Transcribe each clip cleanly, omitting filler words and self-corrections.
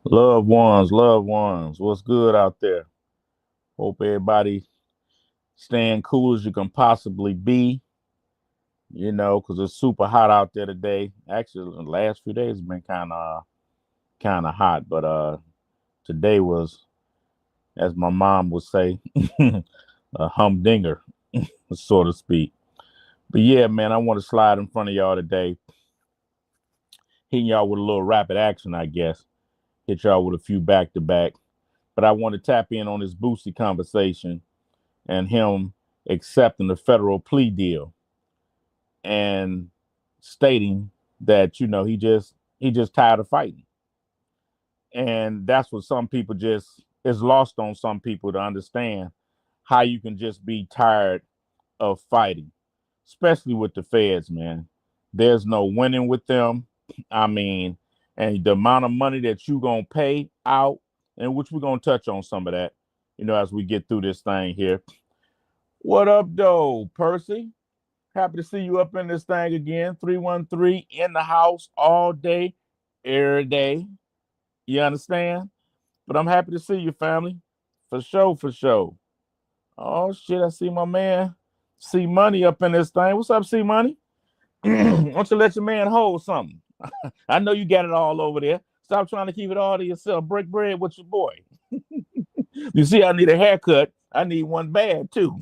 Loved ones, what's good out there? Hope everybody staying cool as you can possibly be, because it's super hot out there today. Actually, the last few days have been kind of hot, but today was, as my mom would say, a humdinger, so to speak. But yeah, man, I want to slide in front of y'all today, hitting y'all with a little rapid action, I guess. Hit y'all with a few back to back. But I want to tap in on this Boosie conversation and him accepting the federal plea deal and stating that he just tired of fighting. And that's what some people just is lost on some people to understand how you can just be tired of fighting, especially with the feds, man. There's no winning with them. I mean, and the amount of money that you gonna pay out, and which we're gonna touch on some of that, as we get through this thing here. What up, though, Percy? Happy to see you up in this thing again. 313 in the house all day, every day. You understand? But I'm happy to see you, family. For sure, for sure. Oh, shit, I see my man C Money up in this thing. What's up, C Money? Why don't you let your man hold something? I know you got it all over there. Stop trying to keep it all to yourself. Break bread with your boy. You see, I need a haircut. I need one bad, too.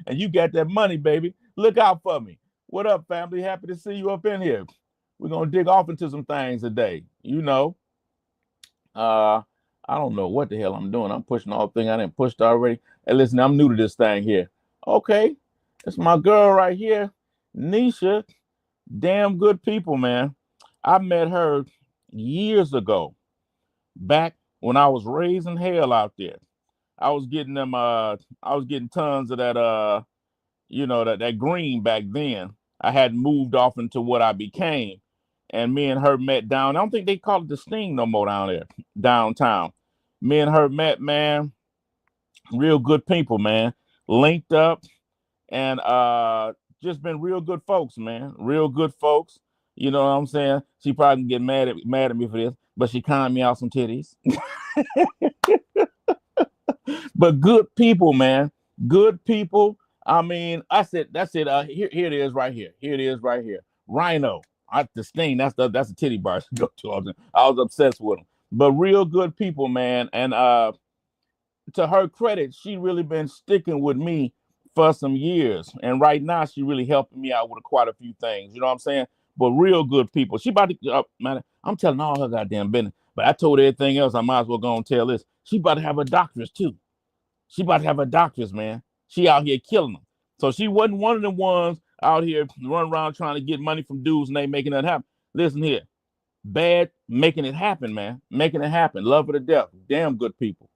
And you got that money, baby. Look out for me. What up, family? Happy to see you up in here. We're gonna dig off into some things today. Uh, I don't know what the hell I'm doing. I'm pushing all thing I didn't pushed already. Hey, listen, I'm new to this thing here. Okay, it's my girl right here, Nisha. Damn good people, man. I met her years ago, back when I was raising hell out there. I was getting them. I was getting tons of that. That green back then. I hadn't moved off into what I became, and me and her met down. I don't think they call it the Sting no more down there, downtown. Me and her met, man. Real good people, man. Linked up, and just been real good folks, man. Real good folks. You know what I'm saying? She probably can get mad at me for this, but she conned me out some titties. But good people, man. Good people. I mean, I said that's it. Here it is right here. Here it is right here. Rhino. The Sting. That's a titty bar to go to all the time. I was obsessed with them. But real good people, man. And to her credit, she really been sticking with me for some years. And right now, she really helping me out with quite a few things. You know what I'm saying? But real good people. She about to, man, I'm telling all her goddamn business. But I told everything else. I might as well go and tell this. She about to have a doctorate too. She about to have a doctorate, man. She out here killing them. So she wasn't one of the ones out here running around trying to get money from dudes and they making that happen. Listen here. Bad making it happen, man. Making it happen. Love her to death. Damn good people.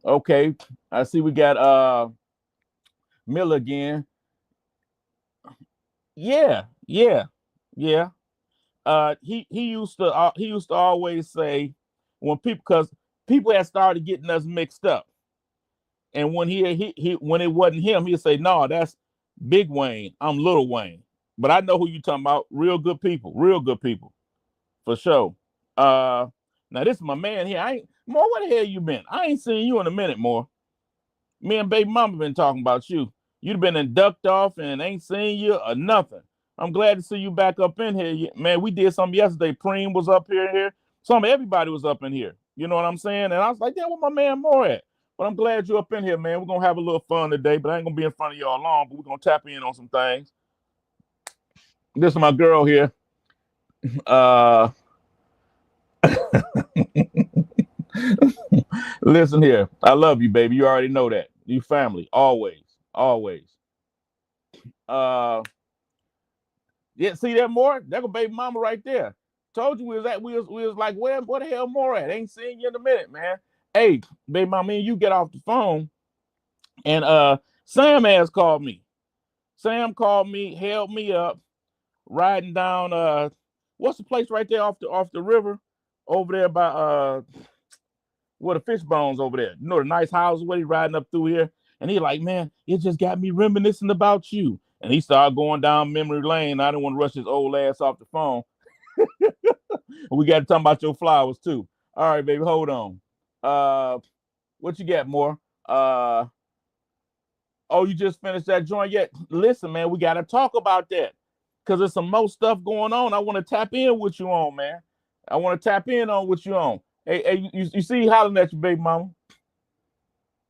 Okay. I see we got Miller again. Yeah, yeah, yeah. He used to always say when people because people had started getting us mixed up. And when he when it wasn't him, he'd say, "No, that's Big Wayne. I'm Little Wayne." But I know who you talking about. Real good people, for sure. Now this is my man here. I ain't more. Where the hell you been? I ain't seen you in a minute, more. Me and baby mama been talking about you. You've been inducted off and ain't seen you or nothing. I'm glad to see you back up in here, man. We did something yesterday. Preem was up here. Everybody was up in here. You know what I'm saying? And I was like, damn, where my man more at? But I'm glad you're up in here, man. We're gonna have a little fun today, but I ain't gonna be in front of y'all long, but we're gonna tap in on some things. This is my girl here. Uh Listen here. I love you, baby. You already know that. You family. Always. Always. Uh yeah, see that more? That go baby mama right there. Told you we was like, where the hell more at? Ain't seen you in a minute, man. Hey, baby mama, you get off the phone. And Sam has called me. Sam called me, held me up, riding down what's the place right there off the river over there by where the fish bones over there. You know the nice house where he riding up through here. And he like, man, it just got me reminiscing about you. And he started going down memory lane. I didn't want to rush his old ass off the phone. We got to talk about your flowers too. All right, baby, hold on. What you got more? Uh, oh, you just finished that joint yet? Listen, man, we got to talk about that because there's some more stuff going on. I want to tap in with you on, man. I want to tap in on what you on. Hey, you see hollering at you, baby mama.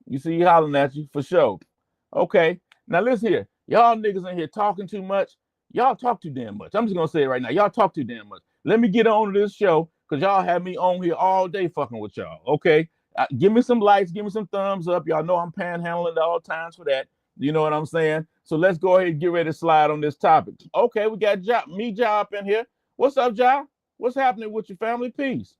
You see hollering at you for sure. Okay. Now listen here. Y'all niggas in here talking too much. Y'all talk too damn much. I'm just gonna say it right now. Y'all talk too damn much. Let me get on to this show because y'all have me on here all day fucking with y'all. Okay. Give me some likes, give me some thumbs up. Y'all know I'm panhandling at all times for that. You know what I'm saying? So let's go ahead and get ready to slide on this topic. Okay, we got Ja up in here. What's up, Ja? What's happening with your family? Peace.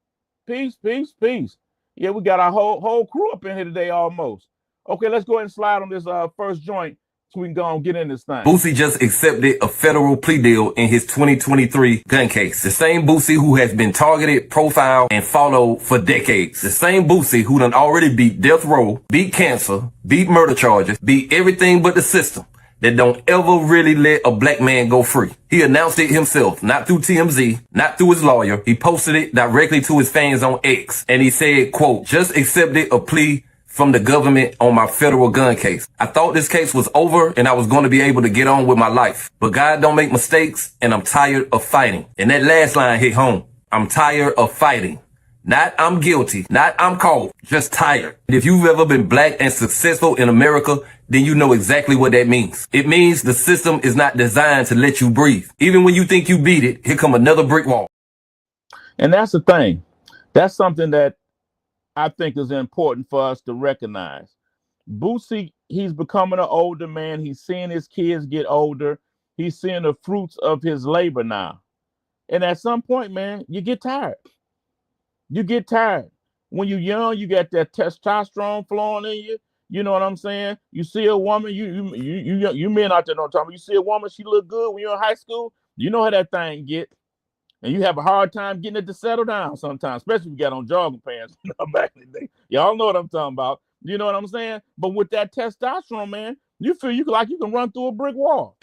Peace, peace, peace. Yeah, we got our whole crew up in here today almost. Okay, let's go ahead and slide on this first joint so we can go and get in this thing. Boosie just accepted a federal plea deal in his 2023 gun case. The same Boosie who has been targeted, profiled, and followed for decades. The same Boosie who done already beat death row, beat cancer, beat murder charges, beat everything but the system that don't ever really let a black man go free. He announced it himself, not through TMZ, not through his lawyer. He posted it directly to his fans on X. And he said, quote, just accepted a plea from the government on my federal gun case. I thought this case was over and I was going to be able to get on with my life. But God don't make mistakes and I'm tired of fighting. And that last line hit home. I'm tired of fighting. Not I'm guilty, not I'm caught, just tired. If you've ever been black and successful in America, then you know exactly what that means. It means the system is not designed to let you breathe. Even when you think you beat it, here come another brick wall. And that's the thing. That's something that I think is important for us to recognize. Boosie, he's becoming an older man. He's seeing his kids get older. He's seeing the fruits of his labor now. And at some point, man, you get tired. You get tired. When you're young, you got that testosterone flowing in you. You know what I'm saying? You see a woman, you men out there don't talk. You see a woman, she look good when you're in high school. You know how that thing get. And you have a hard time getting it to settle down sometimes, especially if you got on jogging pants back in the day. Y'all know what I'm talking about. You know what I'm saying? But with that testosterone, man, you feel like you can run through a brick wall.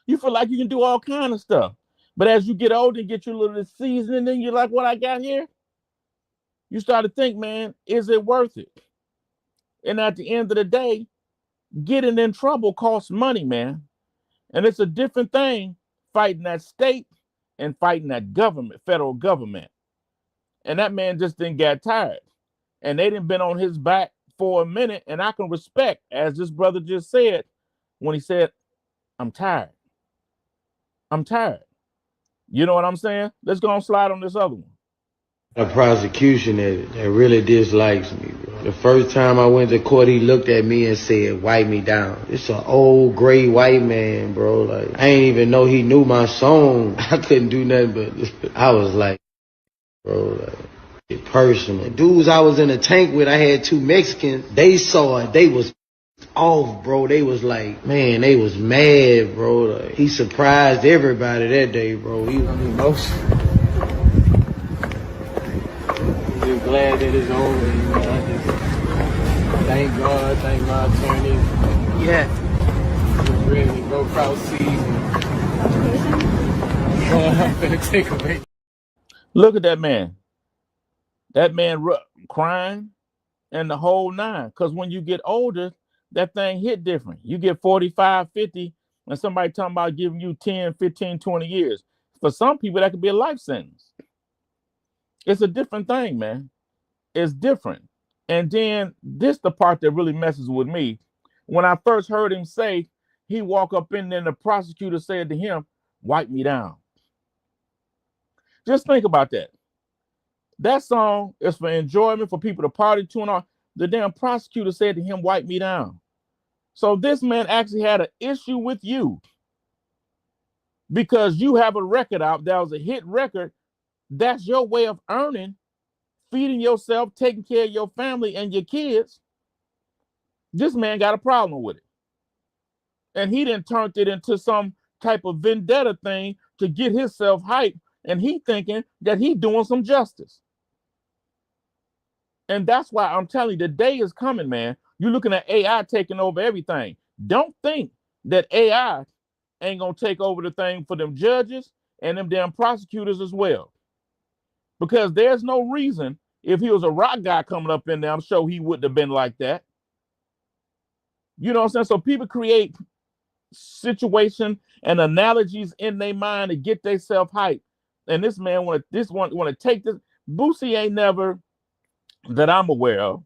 You feel like you can do all kind of stuff. But as you get older and get your little seasoning, then you're like, what I got here? You start to think, man, is it worth it? And at the end of the day, getting in trouble costs money, man. And it's a different thing fighting that state and fighting that government, federal government. And that man just didn't get tired. And they didn't been on his back for a minute. And I can respect, as this brother just said, when he said, I'm tired. I'm tired. You know what I'm saying? Let's go and slide on this other one. A prosecution that really dislikes me, bro. The first time I went to court, he looked at me and said, wipe me down. It's an old gray white man, bro. Like, I ain't even know he knew my song. I couldn't do nothing but I was like, bro, like, personal. The dudes I was in a tank with, I had two Mexicans. They saw it. They was off, bro. They was like, man, they was mad, bro. Like, he surprised everybody that day, bro. He was emotional. Just glad that it's over, you know. I just thank God, thank my attorney. Yeah. Just ready to go cross seas and going up and take a break. Look at that man. That man crying and the whole nine. Because when you get older, that thing hit different. You get 45, 50, and somebody talking about giving you 10, 15, 20 years. For some people, that could be a life sentence. It's a different thing, man. It's different. And then this the part that really messes with me. When I first heard him say, he walked up in there and the prosecutor said to him, wipe me down. Just think about that. That song is for enjoyment, for people to party to and all. The damn prosecutor said to him, wipe me down. So this man actually had an issue with you because you have a record out that was a hit record. That's your way of earning, feeding yourself, taking care of your family and your kids. This man got a problem with it. And he done turned it into some type of vendetta thing to get himself hyped. And he thinking that he doing some justice. And that's why I'm telling you, the day is coming, man. You're looking at AI taking over everything. Don't think that AI ain't going to take over the thing for them judges and them damn prosecutors as well. Because there's no reason, if he was a rock guy coming up in there, I'm sure he wouldn't have been like that. You know what I'm saying? So people create situation and analogies in their mind to get themselves hyped. And this man want to take this. Boosie ain't never, that I'm aware of,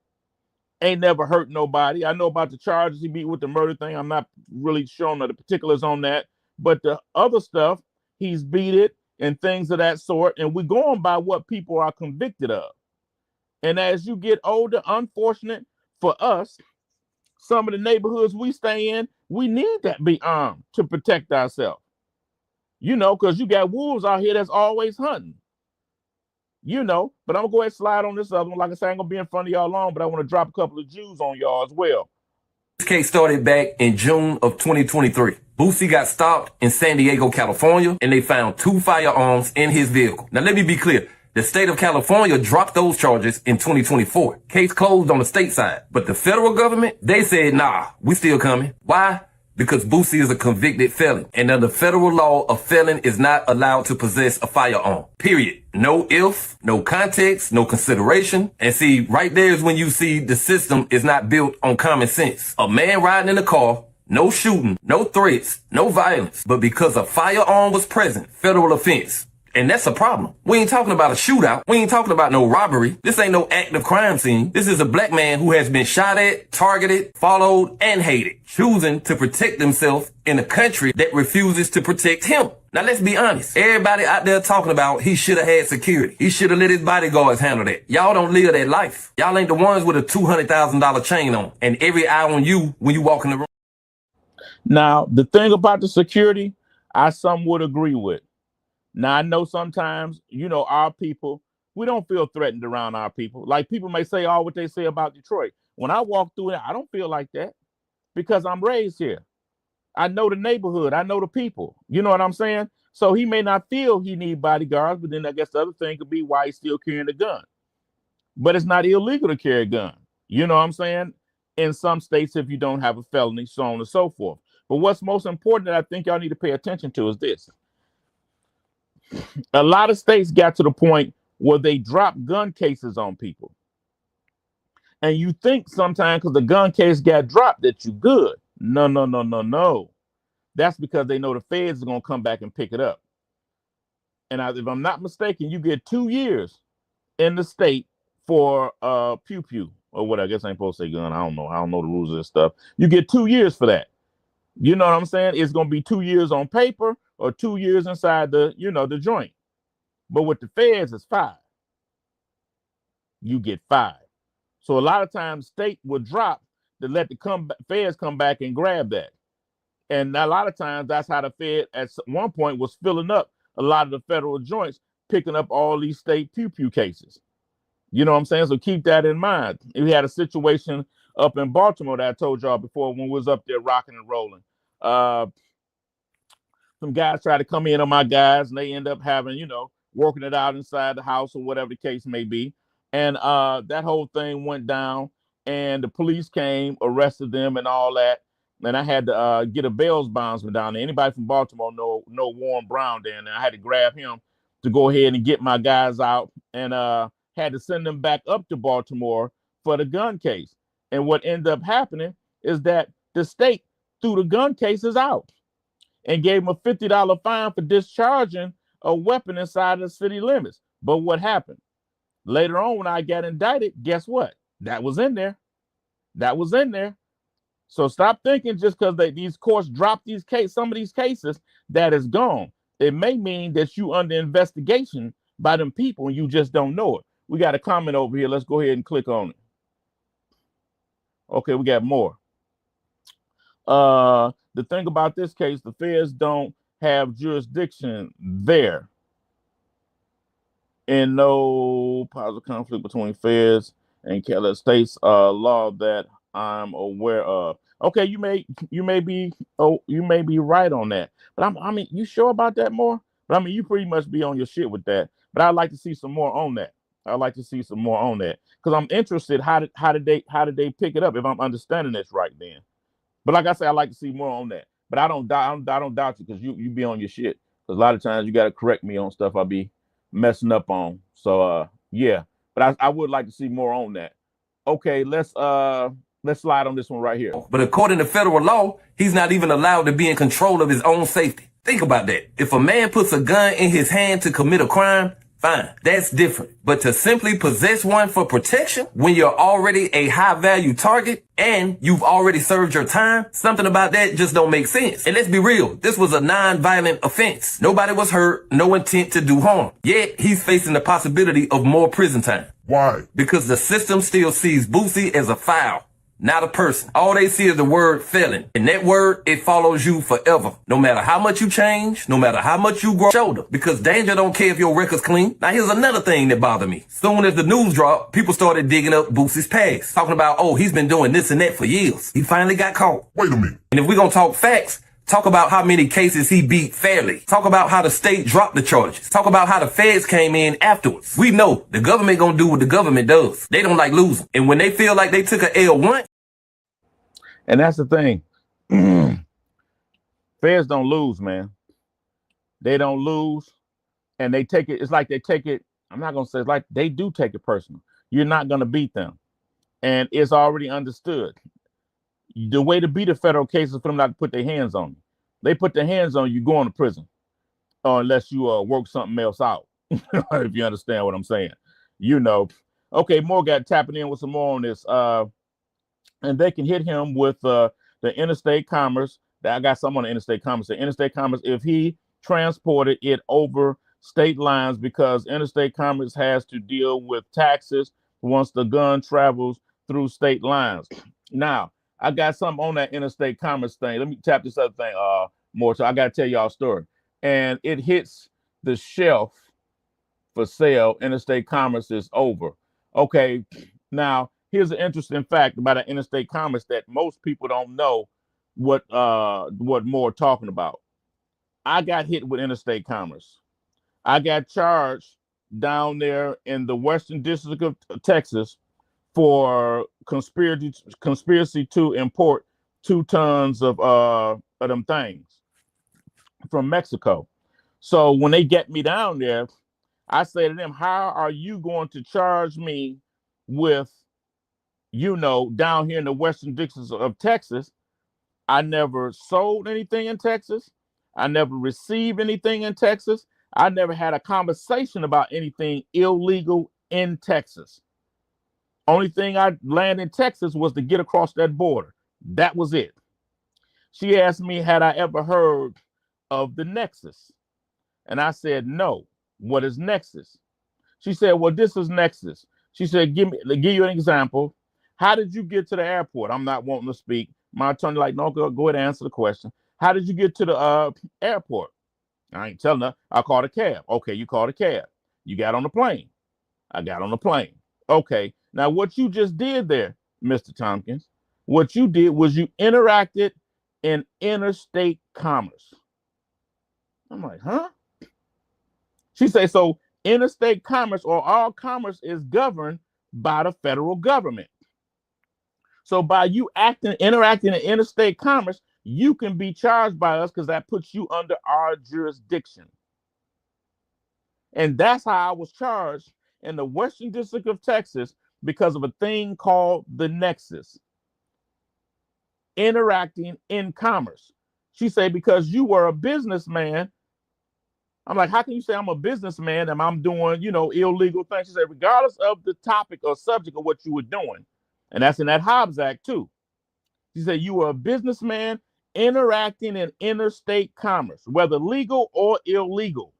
ain't never hurt nobody. I know about the charges he beat with the murder thing. I'm not really showing the particulars on that, but the other stuff, he's beat it and things of that sort. And we're going by what people are convicted of. And as you get older, unfortunate for us, some of the neighborhoods we stay in, we need that be armed to protect ourselves. You know, because you got wolves out here that's always hunting. You know, but I'm gonna go ahead and slide on this other one. Like I said, I ain't gonna be in front of y'all long, but I want to drop a couple of Jews on y'all as well. This case started back in June of 2023. Boosie got stopped in San Diego, California, and they found 2 firearms in his vehicle. Now, let me be clear. The state of California dropped those charges in 2024. Case closed on the state side. But the federal government, they said, nah, we still coming. Why? Because Boosie is a convicted felon. And under federal law, a felon is not allowed to possess a firearm. Period. No if, no context, no consideration. And see, right there is when you see the system is not built on common sense. A man riding in a car, no shooting, no threats, no violence. But because a firearm was present, federal offense. And that's a problem. We ain't talking about a shootout. We ain't talking about no robbery. This ain't no active crime scene. This is a black man who has been shot at, targeted, followed, and hated, choosing to protect himself in a country that refuses to protect him. Now, let's be honest. Everybody out there talking about he should have had security. He should have let his bodyguards handle that. Y'all don't live that life. Y'all ain't the ones with a $200,000 chain on and every eye on you when you walk in the room. Now, the thing about the security, I some would agree with. Now, I know sometimes, you know, our people, we don't feel threatened around our people. Like people may say all what they say about Detroit. When I walk through it, I don't feel like that because I'm raised here. I know the neighborhood. I know the people. You know what I'm saying? So he may not feel he need bodyguards, but then I guess the other thing could be why he's still carrying a gun. But it's not illegal to carry a gun. You know what I'm saying? In some states, if you don't have a felony, so on and so forth. But what's most important that I think y'all need to pay attention to is this. A lot of states got to the point where they drop gun cases on people. And you think sometimes because the gun case got dropped that you good. No. That's because they know the feds are going to come back and pick it up. And if I'm not mistaken, you get 2 years in the state for pew pew or what. I guess I ain't supposed to say gun. I don't know. I don't know the rules of this stuff. You get 2 years for that. You know what I'm saying? It's going to be 2 years on paper or 2 years inside the, you know, the joint. But with the feds, it's 5. You get 5. So a lot of times state will drop to let the feds come back and grab that. And a lot of times that's how the Fed at one point was filling up a lot of the federal joints, picking up all these state pew-pew cases. You know what I'm saying? So keep that in mind. We had a situation up in Baltimore that I told y'all before when we was up there rocking and rolling. Some guys try to come in on my guys and they end up having, you know, working it out inside the house or whatever the case may be. And that whole thing went down and the police came, arrested them and all that. And I had to get a bail bondsman down there. Anybody from Baltimore know Warren Brown down there. I had to grab him to go ahead and get my guys out and had to send them back up to Baltimore for the gun case. And what ended up happening is that the state threw the gun cases out and gave them a $50 fine for discharging a weapon inside the city limits. But what happened? Later on, when I got indicted, guess what? That was in there. That was in there. So stop thinking just because these courts dropped these some of these cases that is gone. It may mean that you under investigation by them people and you just don't know it. We got a comment over here. Let's go ahead and click on it. Okay, we got more. The thing about this case, the feds don't have jurisdiction there. And no positive conflict between feds and states law that I'm aware of. Okay, you may be right on that. But I mean, you sure about that more? But I mean, you pretty much be on your shit with that. But I'd like to see some more on that. I'd like to see some more on that because I'm interested. How did they pick it up? If I'm understanding this right, then. But like I said, I'd like to see more on that. But I don't doubt you because you be on your shit. Because a lot of times you got to correct me on stuff I be messing up on. So yeah, but I would like to see more on that. Okay, let's slide on this one right here. But according to federal law, he's not even allowed to be in control of his own safety. Think about that. If a man puts a gun in his hand to commit a crime, fine, that's different. But to simply possess one for protection when you're already a high value target and you've already served your time, something about that just don't make sense. And let's be real, this was a non-violent offense. Nobody was hurt, no intent to do harm. Yet he's facing the possibility of more prison time. Why? Because the system still sees Boosie as a foul, not a person. All they see is the word felon. And that word, it follows you forever. No matter how much you change, no matter how much you grow shoulder. Because danger don't care if your record's clean. Now here's another thing that bothered me. Soon as the news dropped, people started digging up Boosie's past. Talking about, oh, he's been doing this and that for years. He finally got caught. Wait a minute. And if we're gonna talk facts, talk about how many cases he beat fairly. Talk about how the state dropped the charges. Talk about how the feds came in afterwards. We know the government gonna do what the government does. They don't like losing. And when they feel like they took a L once, and that's the thing. Feds don't lose, man. They don't lose, and they take it. It's like they take it. I'm not gonna say it's like they do take it personal. You're not gonna beat them, and it's already understood. The way to beat a federal case is for them not to put their hands on you. They put their hands on you, going to prison, or unless you work something else out. If you understand what I'm saying, you know. Okay, more got tapping in with some more on this. And they can hit him with the interstate commerce. I got some on the interstate commerce. The interstate commerce, if he transported it over state lines, because interstate commerce has to deal with taxes once the gun travels through state lines. Now, I got something on that interstate commerce thing. Let me tap this other thing more. So I got to tell y'all a story. And it hits the shelf for sale. Interstate commerce is over. Okay, now, here's an interesting fact about an interstate commerce that most people don't know what more talking about. I got hit with interstate commerce. I got charged down there in the Western District of Texas for conspiracy to import 2 tons of them things from Mexico. So when they get me down there, I say to them, how are you going to charge me with, down here in the Western Districts of Texas? I never sold anything in Texas. I never received anything in Texas. I never had a conversation about anything illegal in Texas. Only thing I landed in Texas was to get across that border. That was it. She asked me, had I ever heard of the Nexus? And I said, no. What is Nexus? She said, well, this is Nexus. She said, give you an example. How did you get to the airport? I'm not wanting to speak. My attorney like, no, go ahead and answer the question. How did you get to the airport? I ain't telling her. I called a cab. Okay, you called a cab. You got on the plane. I got on the plane. Okay, now what you just did there, Mr. Tompkins, what you did was you interacted in interstate commerce. I'm like, huh? She said, so interstate commerce, or all commerce, is governed by the federal government. So by you interacting in interstate commerce, you can be charged by us because that puts you under our jurisdiction. And that's how I was charged in the Western District of Texas, because of a thing called the Nexus. Interacting in commerce. She said, because you were a businessman. I'm like, how can you say I'm a businessman and I'm doing, illegal things? She said, regardless of the topic or subject of what you were doing, and that's in that Hobbs Act too. She said, you were a businessman interacting in interstate commerce, whether legal or illegal.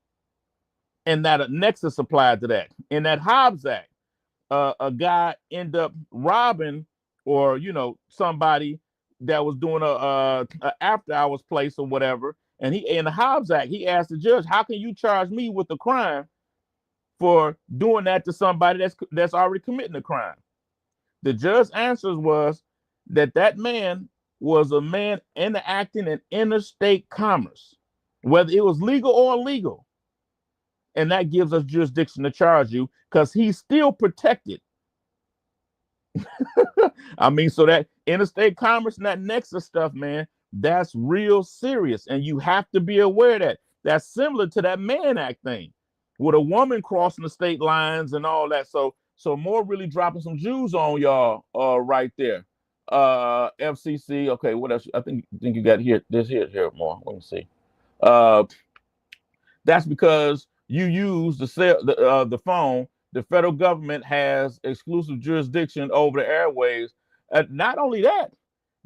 And that a Nexus applied to that. In that Hobbs Act, a guy ended up robbing, or, somebody that was doing a after hours place or whatever. And in the Hobbs Act, he asked the judge, how can you charge me with a crime for doing that to somebody that's already committing a crime? The judge's answer was that man was a man interacting in interstate commerce, whether it was legal or illegal. And that gives us jurisdiction to charge you because he's still protected. I mean, so that interstate commerce and that Nexus stuff, man, that's real serious. And you have to be aware that that's similar to that Mann Act thing. with a woman crossing the state lines and all that. So more really dropping some Jews on y'all right there. FCC. Okay, what else? I think you got here. This here more. Let me see. Uh, that's because you use the phone. The federal government has exclusive jurisdiction over the airwaves. Not only that,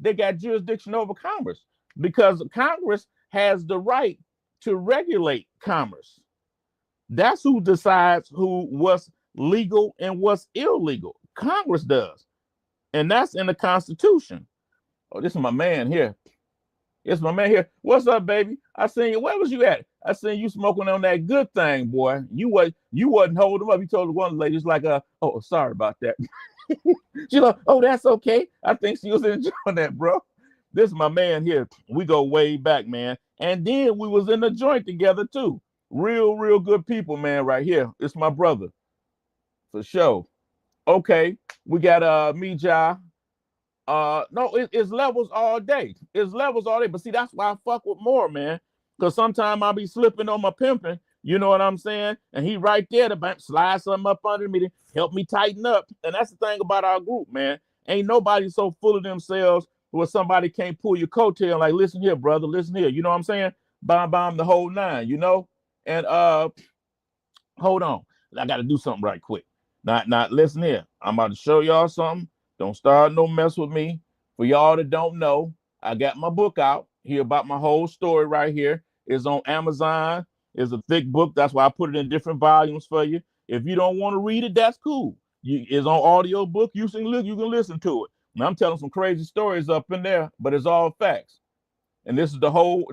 they got jurisdiction over commerce because Congress has the right to regulate commerce. That's who decides what's legal and what's illegal. Congress does. And that's in the Constitution. Oh, this is my man here. It's my man here. What's up, baby? I seen you. Where was you at? I seen you smoking on that good thing, boy. You wasn't holding up. You told one lady, it's like, oh, sorry about that. She's like, oh, that's okay. I think she was enjoying that, bro. This is my man here. We go way back, man. And then we was in the joint together too. Real good people, man, right here. It's my brother. For sure. Okay. We got me, Ja. No, it's levels all day. It's levels all day. But see, that's why I fuck with more, man. Because sometimes I'll be slipping on my pimping. You know what I'm saying? And he right there to slide something up under me to help me tighten up. And that's the thing about our group, man. Ain't nobody so full of themselves where somebody can't pull your coattail like, listen here, brother, listen here. You know what I'm saying? Bomb the whole nine, you know? And hold on. I got to do something right quick. Not listen here. I'm about to show y'all something. Don't start no mess with me. For y'all that don't know, I got my book out here about my whole story right here. It's on Amazon. It's a thick book. That's why I put it in different volumes for you. If you don't want to read it, that's cool. It's on audio book. You can listen to it. And I'm telling some crazy stories up in there, but it's all facts. And this is the whole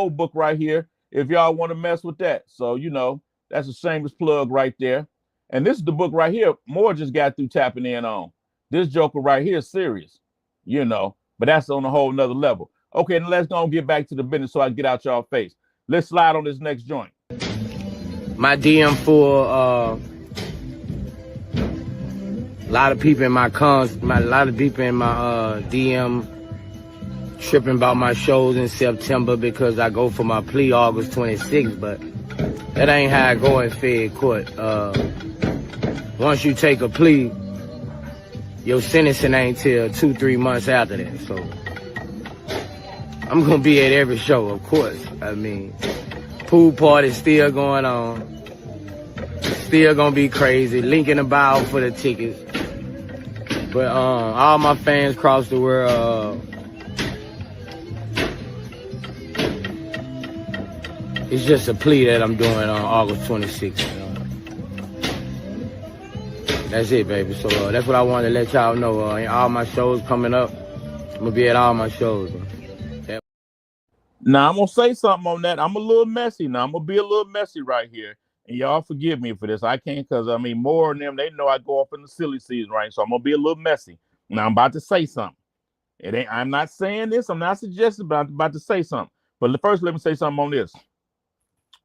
book right here. If y'all want to mess with that. So, you know, that's a shameless plug right there. And this is the book right here. More just got through tapping in on. This joker right here is serious, you know, but that's on a whole nother level. Okay, then let's go and get back to the business so I can get out y'all face. Let's slide on this next joint. My DM full, a lot of people in my DM tripping about my shows in September because I go for my plea August 26th, but that ain't how I go in Fed court. Once you take a plea, your sentencing ain't till 2-3 months after that, so I'm gonna be at every show, of course. I mean, pool party still going on, still gonna be crazy, link in the bio for the tickets. But all my fans across the world, it's just a plea that I'm doing on August 26th. That's it, baby. So that's what I wanted to let y'all know. All my shows coming up, I'm gonna be at all my shows. Now I'm gonna say something on that. I'm a little messy now. I'm gonna be a little messy right here, and y'all forgive me for this. I can't, cause I mean, more of them, they know I go off in the silly season, right? So I'm gonna be a little messy. Now I'm about to say something. I'm not saying this. I'm not suggesting, but I'm about to say something. But first, let me say something on this.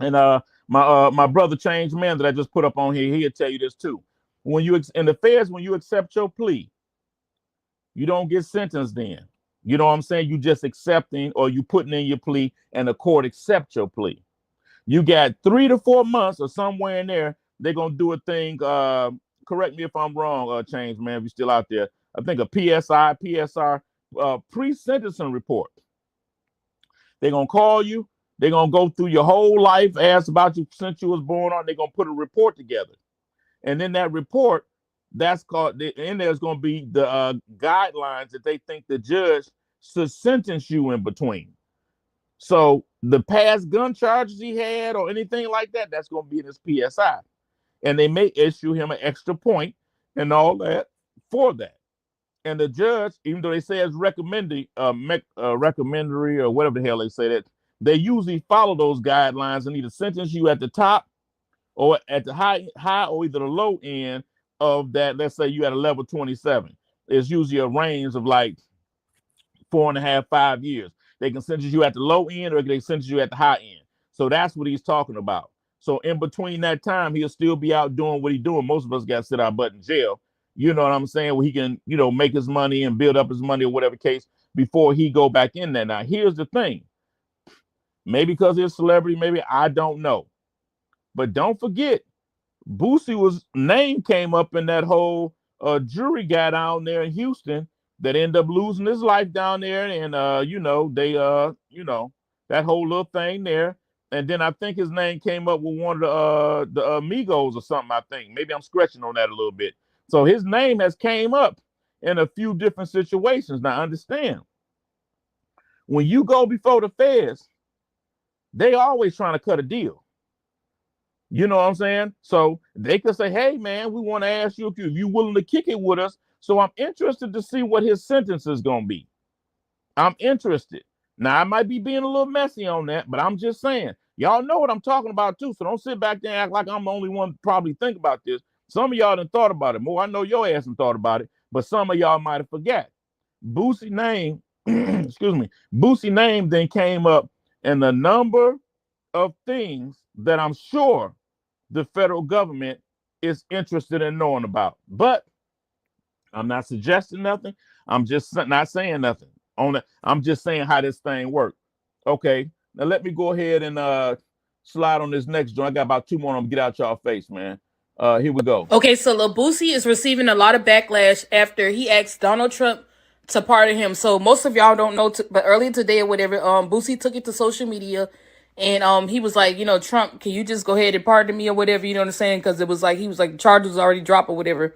And my brother Change Man that I just put up on here, he'll tell you this too. When you in the feds, when you accept your plea, you don't get sentenced then. You know what I'm saying? You just accepting, or you putting in your plea and the court accept your plea. You got 3 to 4 months or somewhere in there. They're gonna do a thing. Correct me if I'm wrong, Change Man, if you're still out there. I think a PSR, pre-sentencing report. They're gonna call you. They're gonna go through your whole life, ask about you since you was born on. They're gonna put a report together. And in that report, that's called, in there's going to be the guidelines that they think the judge should sentence you in between. So the past gun charges he had or anything like that, that's going to be in his PSI. And they may issue him an extra point and all that for that. And the judge, even though they say it's recommendatory or whatever the hell they say, that they usually follow those guidelines and either sentence you at the top or at the high or either the low end of that. Let's say you at a level 27. It's usually a range of like 4.5, 5 years. They can sentence you at the low end or they can sentence you at the high end. So that's what he's talking about. So in between that time, he'll still be out doing what he's doing. Most of us got to sit our butt in jail. You know what I'm saying? Where he can, you know, make his money and build up his money or whatever case before he go back in there. Now, here's the thing. Maybe because he's a celebrity, maybe I don't know. But don't forget, Boosie was name came up in that whole jury guy down there in Houston that ended up losing his life down there, and they that whole little thing there. And then I think his name came up with one of the Amigos or something. I think maybe I'm stretching on that a little bit. So his name has came up in a few different situations. Now understand, when you go before the feds, they always trying to cut a deal. You know what I'm saying? So they could say, hey, man, we want to ask you if you're willing to kick it with us. So I'm interested to see what his sentence is going to be. I'm interested. Now, I might be being a little messy on that, but I'm just saying, y'all know what I'm talking about, too. So don't sit back there and act like I'm the only one to probably think about this. Some of y'all done thought about it more. I know your ass done thought about it, but some of y'all might have forgot. Boosie name, Boosie name then came up in a number of things that I'm sure the federal government is interested in knowing about. But I'm not suggesting nothing. I'm just not saying nothing on it. I'm just saying how this thing works. Okay, now let me go ahead and slide on this next joint. I got about 2 more. I'm gonna get out y'all face, man. Here we go. Okay, so Lil Boosie is receiving a lot of backlash after he asked Donald Trump to pardon him. So most of y'all don't know, but earlier today or whatever, Boosie took it to social media, and he was like, Trump, can you just go ahead and pardon me or whatever? You know what I'm saying? Because he was like, charges was already dropped or whatever.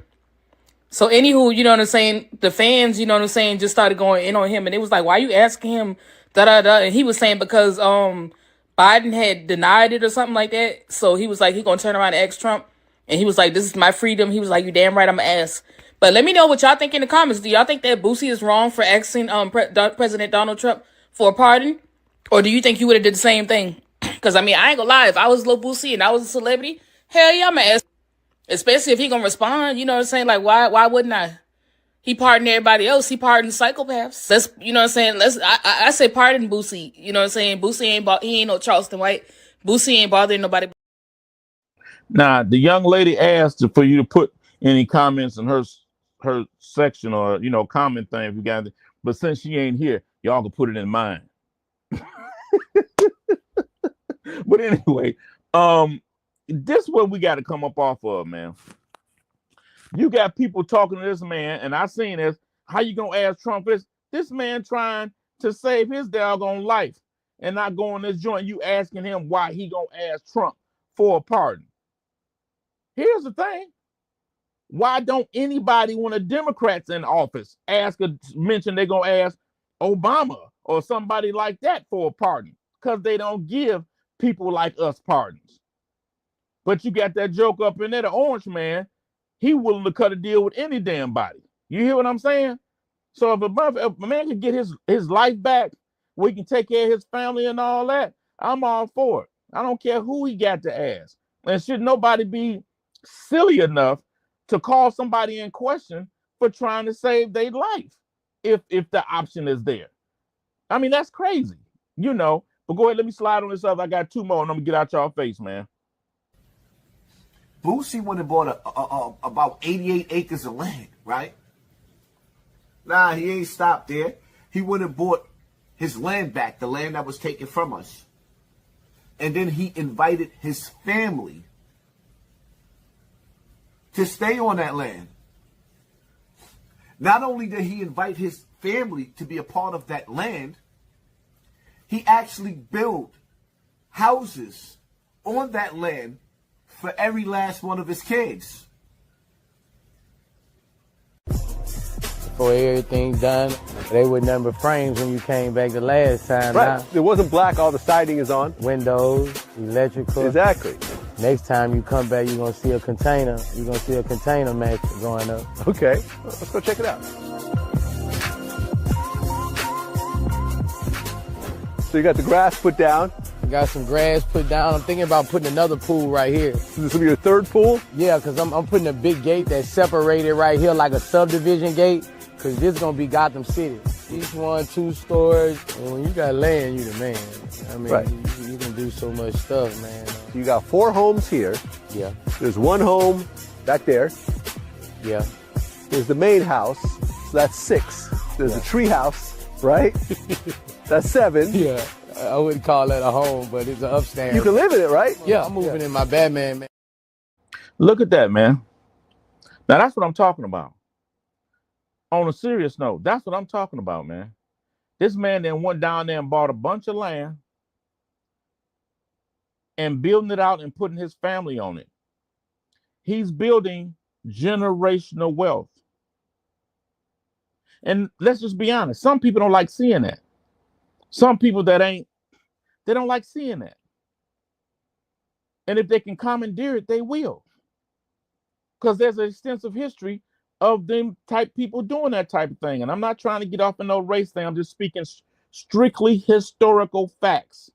So anywho, you know what I'm saying? The fans, you know what I'm saying, just started going in on him, and it was like, why are you asking him? And he was saying because Biden had denied it or something like that. So he was like, he gonna turn around and ask Trump. And he was like, this is my freedom. He was like, you damn right, I'm gonna ask. But let me know what y'all think in the comments. Do y'all think that Boosie is wrong for asking President Donald Trump for a pardon? Or do you think you would have did the same thing? Because, I ain't gonna lie. If I was Lil Boosie and I was a celebrity, hell yeah, I'm gonna ask. Especially if he gonna respond. You know what I'm saying? Like, why wouldn't I? He pardoned everybody else. He pardoned psychopaths. That's, you know what I'm saying? I say pardon Boosie. You know what I'm saying? Boosie he ain't no Charleston White. Boosie ain't bothering nobody. Now, the young lady asked for you to put any comments in her section or, comment thing if you got it. But since she ain't here, y'all can put it in mine. But anyway, this is what we got to come up off of, man. You got people talking to this man, and I seen this. How you gonna ask Trump this man trying to save his doggone life and not go on this joint? You asking him why he gonna ask Trump for a pardon? Here's the thing. Why don't anybody, when a Democrat's in office, mention they're going to ask Obama or somebody like that for a pardon? Because they don't give people like us pardons. But you got that joke up in there, the orange man, he willing to cut a deal with any damn body. You hear what I'm saying? So if a man can get his life back, we can take care of his family and all that, I'm all for it. I don't care who he got to ask. And should nobody be silly enough to call somebody in question for trying to save their life if the option is there. That's crazy, But go ahead, let me slide on this other. I got 2 more and I'm gonna get out y'all face, man. Boosie went and bought about 88 acres of land, right? Nah, he ain't stopped there. He went and bought his land back, the land that was taken from us. And then he invited his family to stay on that land. Not only did he invite his family to be a part of that land, he actually built houses on that land for every last one of his kids. Before everything's done, they were number frames when you came back the last time. Right. It wasn't black, all the siding is on. Windows, electrical. Exactly. Next time you come back, you're going to see a container. You're going to see a container match going up. Okay, let's go check it out. So you got the grass put down. I got some grass put down. I'm thinking about putting another pool right here. So this will be your 3rd pool? Yeah, because I'm putting a big gate that's separated right here like a subdivision gate, because this is going to be Gotham City. Each one, 2 stories. And when you got land, you the man. Right. You can do so much stuff, man. You got 4 homes here. Yeah. There's 1 home back there. Yeah. There's the main house, so that's 6. There's a tree house, right? That's 7. Yeah. I wouldn't call that a home, but it's an upstairs. You can live in it, right? Yeah, I'm moving in my Batman, man. Look at that, man. Now that's what I'm talking about. On a serious note, that's what I'm talking about, man. This man then went down there and bought a bunch of land and building it out and putting his family on it. He's building generational wealth. And let's just be honest, some people don't like seeing that. Some people they don't like seeing that. And if they can commandeer it, they will. Because there's an extensive history of them type people doing that type of thing. And I'm not trying to get off in no race thing. I'm just speaking strictly historical facts.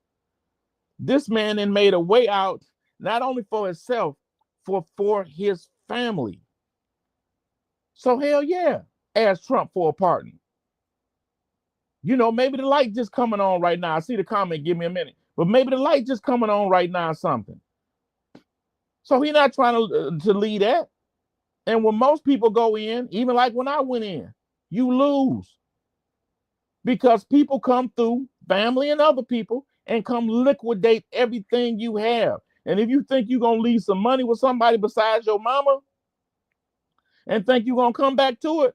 This man then made a way out, not only for himself, for his family. So hell yeah, ask Trump for a pardon. You know, maybe the light just coming on right now. I see the comment, give me a minute. But maybe the light just coming on right now or something. So he's not trying to lead that. And when most people go in, even like when I went in, you lose. Because people come through, family and other people, and come liquidate everything you have. And if you think you're going to leave some money with somebody besides your mama and think you're going to come back to it,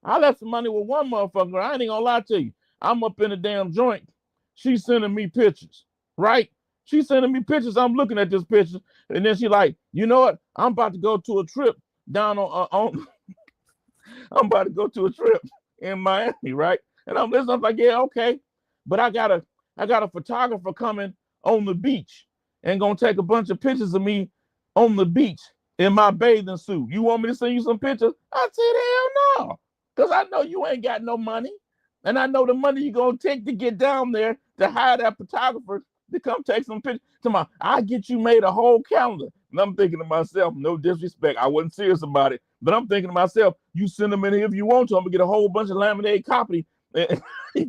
I left some money with one motherfucker. I ain't going to lie to you. I'm up in a damn joint. She's sending me pictures, right? She's sending me pictures. I'm looking at this picture. And then she like, you know what? I'm about to go to a trip down on I'm about to go to a trip in Miami, right? And I'm listening. I'm like, yeah, okay. But I got a photographer coming on the beach and gonna take a bunch of pictures of me on the beach in my bathing suit. You want me to send you some pictures? I said, hell no. Because I know you ain't got no money. And I know the money you're going to take to get down there to hire that photographer to come take some pictures. I'll get you made a whole calendar. And I'm thinking to myself, no disrespect, I wasn't serious about it. But I'm thinking to myself, you send them in here if you want to. I'm going to get a whole bunch of laminated copy and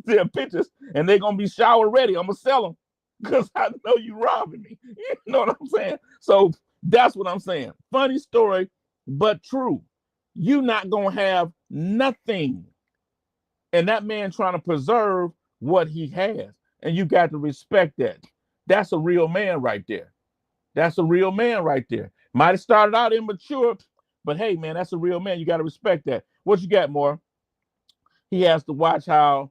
their pictures. And they're going to be shower ready. I'm going to sell them because I know you robbing me. You know what I'm saying? So that's what I'm saying. Funny story, but true. You're not going to have nothing. And that man trying to preserve what he has. And you got to respect that. That's a real man right there. That's a real man right there. Might have started out immature, but hey, man, that's a real man. You got to respect that. What you got, more? He has to watch how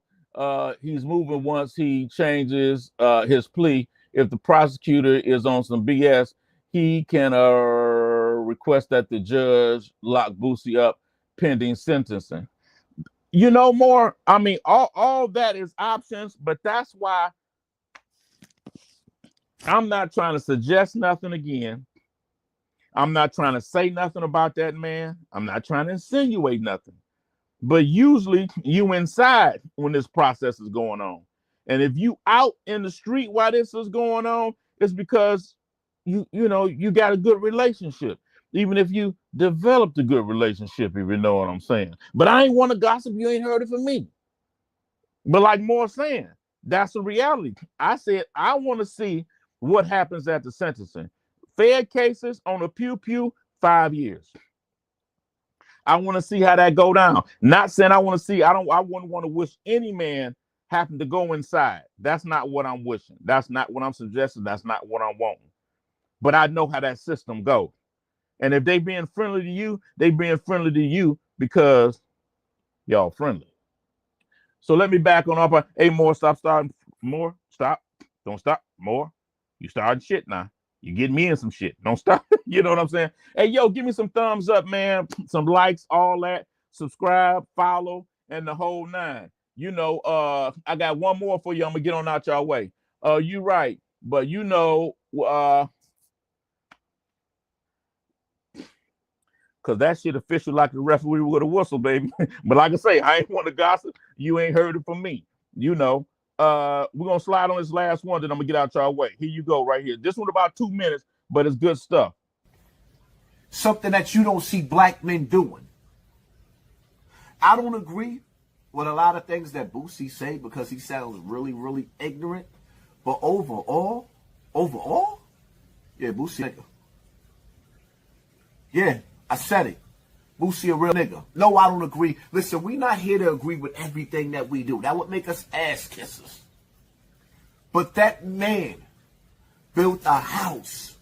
he's moving once he changes his plea. If the prosecutor is on some BS, he can request that the judge lock Boosie up pending sentencing. You know, more, I mean, all that is options, but that's why I'm not trying to suggest nothing again. I'm not trying to say nothing about that man. I'm not trying to insinuate nothing. But usually you inside when this process is going on. And if you out in the street while this is going on, it's because you got a good relationship. Even if you developed a good relationship, if you know what I'm saying. But I ain't want to gossip. You ain't heard it from me. But like more saying, that's a reality. I said, I want to see what happens at the sentencing. Fed cases on a pew, 5 years. I want to see how that go down. Not saying I want to see, I wouldn't want to wish any man happen to go inside. That's not what I'm wishing. That's not what I'm suggesting. That's not what I'm wanting. But I know how that system goes. And if they being friendly to you, they being friendly to you because y'all friendly. So let me back on up. Hey, more, stop starting. More, stop. Don't stop. More. You starting shit now. You getting me in some shit. Don't stop. You know what I'm saying? Hey, yo, give me some thumbs up, man. Some likes, all that. Subscribe, follow, and the whole nine. You know, I got one more for you. I'm gonna get on out y'all way. You right, but you know, because that shit official like the referee with a whistle, baby. But like I say, I ain't want to gossip. You ain't heard it from me. You know, we're going to slide on this last one, then I'm going to get out y'all way. Here you go right here. This one about 2 minutes, but it's good stuff. Something that you don't see black men doing. I don't agree with a lot of things that Boosie say because he sounds really, really ignorant. But overall, yeah, Boosie nigga. Yeah. I said it. Boosie a real nigga. No, I don't agree. Listen, we not here to agree with everything that we do. That would make us ass kissers. But that man built a house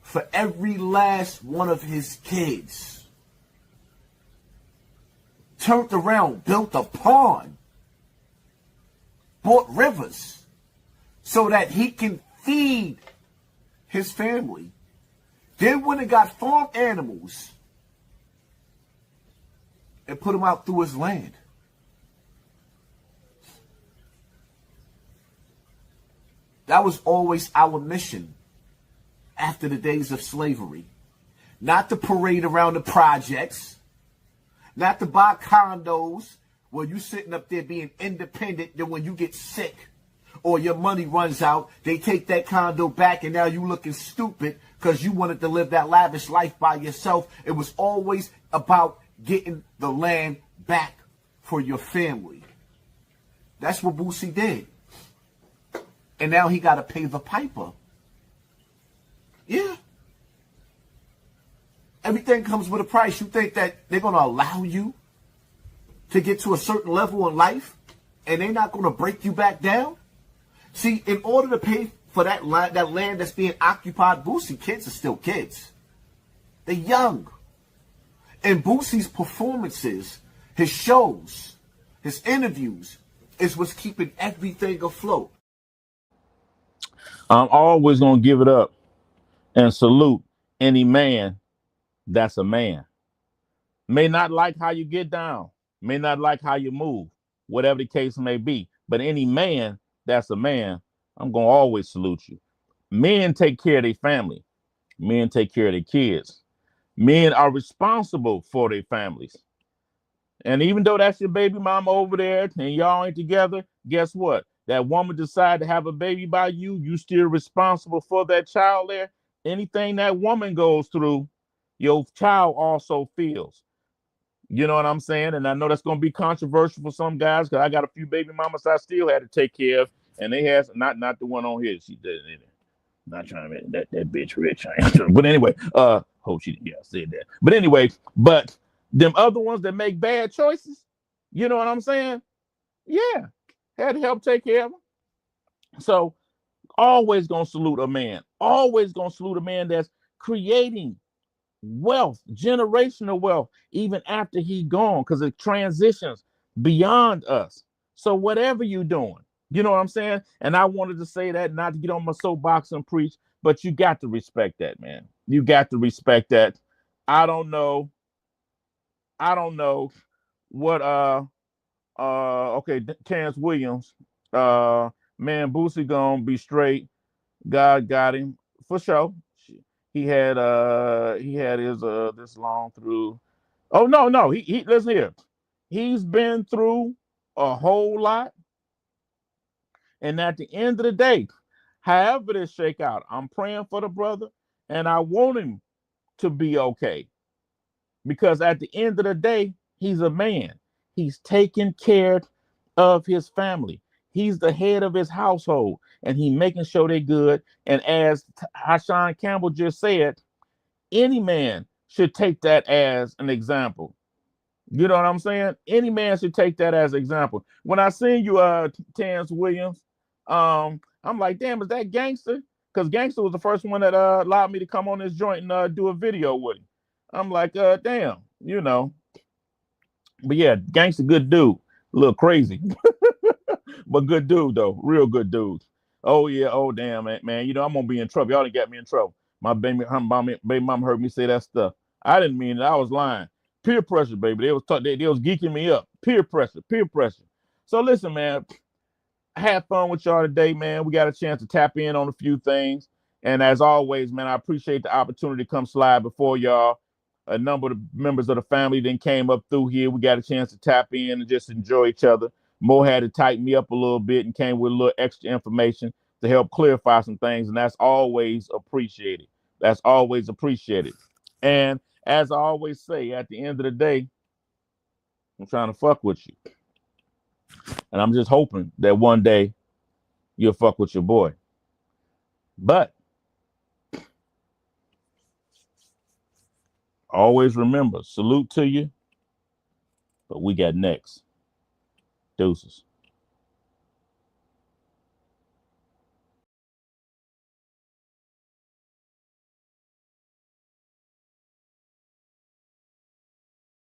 for every last one of his kids. Turned around, built a pond, bought rivers so that he can feed his family. Then went and got farm animals and put them out through his land. That was always our mission after the days of slavery. Not to parade around the projects, not to buy condos where you sitting up there being independent, then when you get sick or your money runs out, they take that condo back and now you looking stupid because you wanted to live that lavish life by yourself. It was always about getting the land back for your family. That's what Boosie did. And now he got to pay the piper. Yeah. Everything comes with a price. You think that they're going to allow you to get to a certain level in life and they're not going to break you back down? See, in order to pay for that land that's being occupied, Boosie, kids are still kids. They're young. And Boosie's performances, his shows, his interviews is what's keeping everything afloat. I'm always going to give it up and salute any man that's a man. May not like how you get down, may not like how you move, whatever the case may be, but any man that's a man, I'm going to always salute you. Men take care of their family. Men take care of their kids. Men are responsible for their families. And even though that's your baby mama over there and y'all ain't together, guess what? That woman decide to have a baby by you, you still responsible for that child there. Anything that woman goes through, your child also feels. You know what I'm saying? And I know that's going to be controversial for some guys because I got a few baby mamas I still had to take care of. And they has not the one on here. She did it. Not trying to make that bitch rich. But anyway, hope she said that. But anyway, but them other ones that make bad choices, you know what I'm saying? Yeah. Had to help take care of them. So always gonna salute a man. Always gonna salute a man that's creating wealth, generational wealth, even after he gone, because it transitions beyond us. So whatever you doing, you know what I'm saying? And I wanted to say that, not to get on my soapbox and preach, but you got to respect that, man. You got to respect that. I don't know what okay, Terrence Williams, man, Boosie gonna be straight. God got him for sure. He had his this long through. Oh no, he listen here. He's been through a whole lot. And at the end of the day, however this shake out, I'm praying for the brother and I want him to be okay. Because at the end of the day, he's a man. He's taking care of his family. He's the head of his household and he making sure they're good. And as Hashan Campbell just said, any man should take that as an example. You know what I'm saying? Any man should take that as an example. When I seen you, Terrence Williams, I'm like, damn, is that Gangster? Because Gangster was the first one that allowed me to come on this joint and do a video with him. I'm like, damn, you know. But yeah, Gangster, good dude. A little crazy. But good dude, though. Real good dude. Oh, yeah. Oh, damn, man. You know, I'm going to be in trouble. Y'all done got me in trouble. My baby mom heard me say that stuff. I didn't mean it. I was lying. Peer pressure, baby. They was geeking me up. Peer pressure. So listen, man. I had fun with y'all today, man. We got a chance to tap in on a few things. And as always, man, I appreciate the opportunity to come slide before y'all. A number of the members of the family then came up through here. We got a chance to tap in and just enjoy each other. Mo had to tighten me up a little bit and came with a little extra information to help clarify some things. And that's always appreciated. And as I always say, at the end of the day, I'm trying to fuck with you. And I'm just hoping that one day you'll fuck with your boy. But always remember, salute to you. But we got next. Deuces.